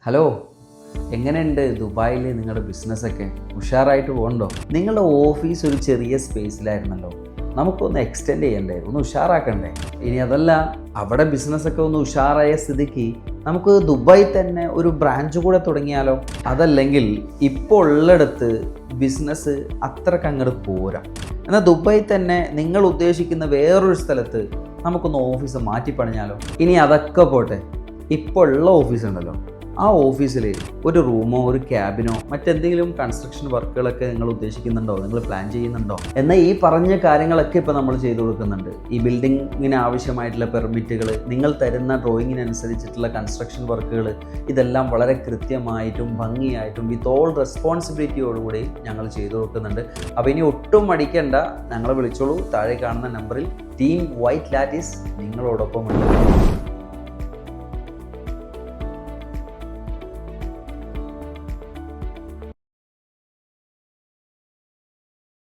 Hello, എങ്ങനെയുണ്ട് ദുബായിൽ നിങ്ങളുടെ ബിസിനസ്സൊക്കെ? ഉഷാറായിട്ട് പോകുന്നുണ്ടോ? നിങ്ങളുടെ ഓഫീസ് ഒരു ചെറിയ സ്പേസിലായിരുന്നല്ലോ, നമുക്കൊന്ന് എക്സ്റ്റെൻഡ് ചെയ്യണ്ടേ, ഒന്ന് ഉഷാറാക്കണ്ടേ? ഇനി അതല്ല, അവിടെ ബിസിനസ്സൊക്കെ ഒന്ന് ഉഷാറായ സ്ഥിതിക്ക് നമുക്ക് ദുബായിൽ തന്നെ ഒരു ബ്രാഞ്ച് കൂടെ തുടങ്ങിയാലോ? അതല്ലെങ്കിൽ ഇപ്പോൾ ഉള്ളിടത്ത് ബിസിനസ് അത്രക്ക് അങ്ങോട്ട് പോരാ, എന്നാൽ ദുബായിൽ തന്നെ നിങ്ങൾ ഉദ്ദേശിക്കുന്ന വേറൊരു സ്ഥലത്ത് നമുക്കൊന്ന് ഓഫീസ് മാറ്റിപ്പണിഞ്ഞാലോ? ഇനി അതൊക്കെ പോട്ടെ, ഇപ്പോൾ ഉള്ള ഓഫീസ് ഉണ്ടല്ലോ, ആ ഓഫീസിൽ ഒരു റൂമോ ഒരു ക്യാബിനോ മറ്റെന്തെങ്കിലും കൺസ്ട്രക്ഷൻ വർക്കുകളൊക്കെ നിങ്ങൾ ഉദ്ദേശിക്കുന്നുണ്ടോ, നിങ്ങൾ പ്ലാൻ ചെയ്യുന്നുണ്ടോ? എന്നാൽ ഈ പറഞ്ഞ കാര്യങ്ങളൊക്കെ ഇപ്പോൾ നമ്മൾ ചെയ്തു കൊടുക്കുന്നുണ്ട്. ഈ ബിൽഡിങ്ങിന് ആവശ്യമായിട്ടുള്ള പെർമിറ്റുകൾ, നിങ്ങൾ തരുന്ന ഡ്രോയിങ്ങിനനുസരിച്ചിട്ടുള്ള കൺസ്ട്രക്ഷൻ വർക്കുകൾ, ഇതെല്ലാം വളരെ കൃത്യമായിട്ടും ഭംഗിയായിട്ടും വിത്ത് ഓൾ റെസ്പോൺസിബിലിറ്റിയോടുകൂടി ഞങ്ങൾ ചെയ്തു കൊടുക്കുന്നുണ്ട്. അപ്പോൾ ഇനി ഒട്ടും മടിക്കേണ്ട, ഞങ്ങളെ വിളിച്ചോളൂ. താഴെ കാണുന്ന നമ്പറിൽ ടീം വൈറ്റ് ലാറ്റിസ് നിങ്ങളോടൊപ്പം ഉണ്ട്.